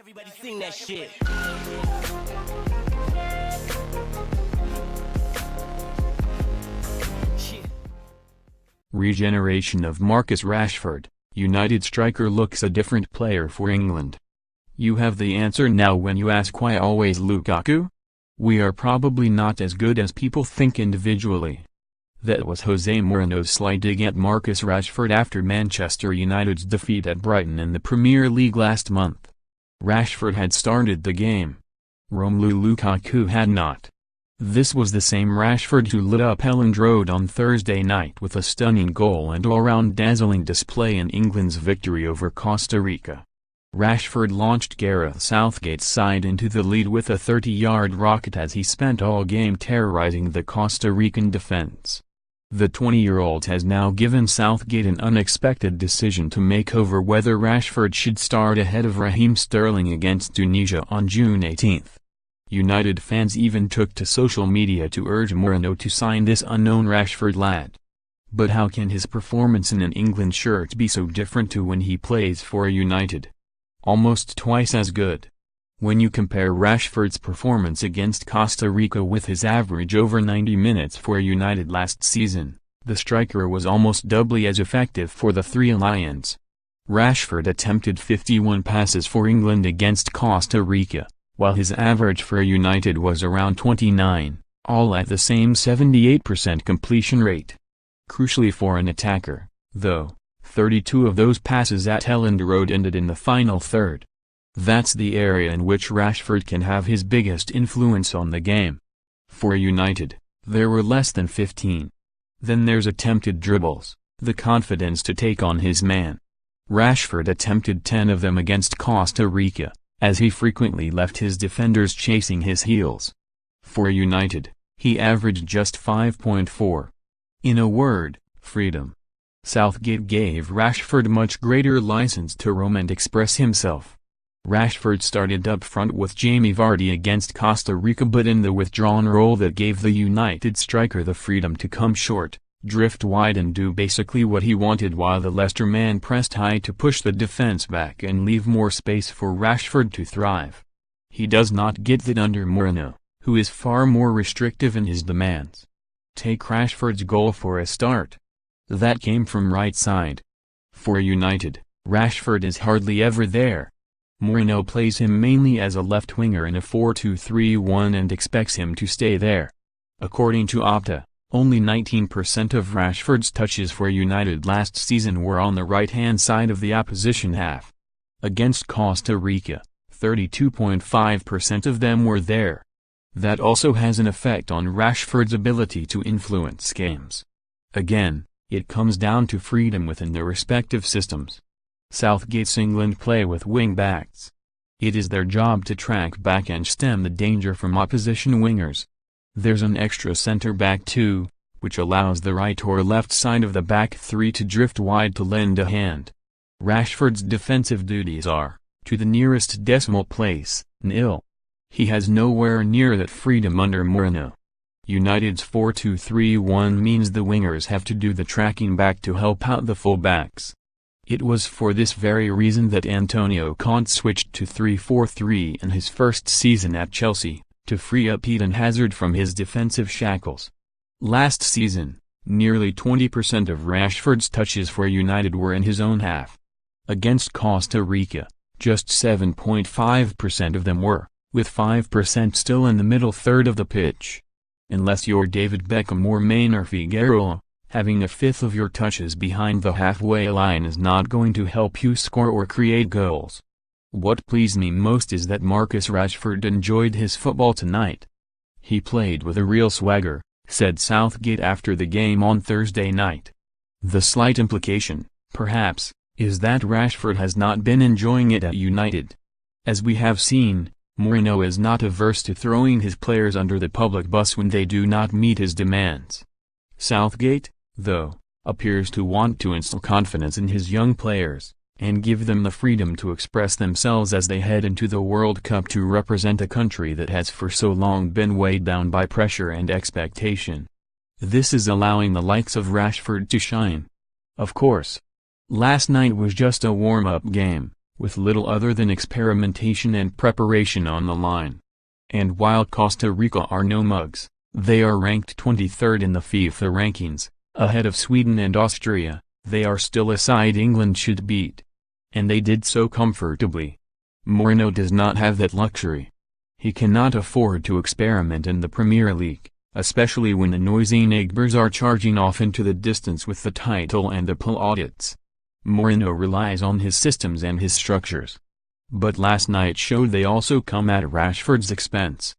Everybody sing that shit. Regeneration of Marcus Rashford, United striker looks a different player for England. You have the answer now when you ask why always Lukaku? We are probably not as good as people think individually. That was Jose Mourinho's sly dig at Marcus Rashford after Manchester United's defeat at Brighton in the Premier League last month. Rashford had started the game. Romelu Lukaku had not. This was the same Rashford who lit up Elland Road on Thursday night with a stunning goal and all-round dazzling display in England's victory over Costa Rica. Rashford launched Gareth Southgate's side into the lead with a 30-yard rocket as he spent all game terrorizing the Costa Rican defense. The 20-year-old has now given Southgate an unexpected decision to make over whether Rashford should start ahead of Raheem Sterling against Tunisia on June 18. United fans even took to social media to urge Mourinho to sign this unknown Rashford lad. But how can his performance in an England shirt be so different to when he plays for United? Almost twice as good. When you compare Rashford's performance against Costa Rica with his average over 90 minutes for United last season, the striker was almost doubly as effective for the Three Lions. Rashford attempted 51 passes for England against Costa Rica, while his average for United was around 29, all at the same 78% completion rate. Crucially for an attacker, though, 32 of those passes at Elland Road ended in the final third. That's the area in which Rashford can have his biggest influence on the game. For United, there were less than 15. Then there's attempted dribbles, the confidence to take on his man. Rashford attempted 10 of them against Costa Rica, as he frequently left his defenders chasing his heels. For United, he averaged just 5.4. In a word, freedom. Southgate gave Rashford much greater license to roam and express himself. Rashford started up front with Jamie Vardy against Costa Rica, but in the withdrawn role that gave the United striker the freedom to come short, drift wide and do basically what he wanted, while the Leicester man pressed high to push the defense back and leave more space for Rashford to thrive. He does not get that under Mourinho, who is far more restrictive in his demands. Take Rashford's goal for a start. That came from right side. For United, Rashford is hardly ever there. Mourinho plays him mainly as a left winger in a 4-2-3-1 and expects him to stay there. According to Opta, only 19% of Rashford's touches for United last season were on the right-hand side of the opposition half. Against Costa Rica, 32.5% of them were there. That also has an effect on Rashford's ability to influence games. Again, it comes down to freedom within their respective systems. Southgate's England play with wing-backs. It is their job to track back and stem the danger from opposition wingers. There's an extra centre-back too, which allows the right or left side of the back three to drift wide to lend a hand. Rashford's defensive duties are, to the nearest decimal place, nil. He has nowhere near that freedom under Mourinho. United's 4-2-3-1 means the wingers have to do the tracking back to help out the full-backs. It was for this very reason that Antonio Conte switched to 3-4-3 in his first season at Chelsea, to free up Eden Hazard from his defensive shackles. Last season, nearly 20% of Rashford's touches for United were in his own half. Against Costa Rica, just 7.5% of them were, with 5% still in the middle third of the pitch. Unless you're David Beckham or Maynard Figueroa, having a fifth of your touches behind the halfway line is not going to help you score or create goals. What pleased me most is that Marcus Rashford enjoyed his football tonight. He played with a real swagger, said Southgate after the game on Thursday night. The slight implication, perhaps, is that Rashford has not been enjoying it at United. As we have seen, Mourinho is not averse to throwing his players under the public bus when they do not meet his demands. Southgate, though, appears to want to instill confidence in his young players, and give them the freedom to express themselves as they head into the World Cup to represent a country that has for so long been weighed down by pressure and expectation. This is allowing the likes of Rashford to shine. Of course. Last night was just a warm-up game, with little other than experimentation and preparation on the line. And while Costa Rica are no mugs, they are ranked 23rd in the FIFA rankings, ahead of Sweden and Austria. They are still a side England should beat. And they did so comfortably. Mourinho does not have that luxury. He cannot afford to experiment in the Premier League, especially when the noisy neighbors are charging off into the distance with the title and the plaudits. Mourinho relies on his systems and his structures. But last night showed they also come at Rashford's expense.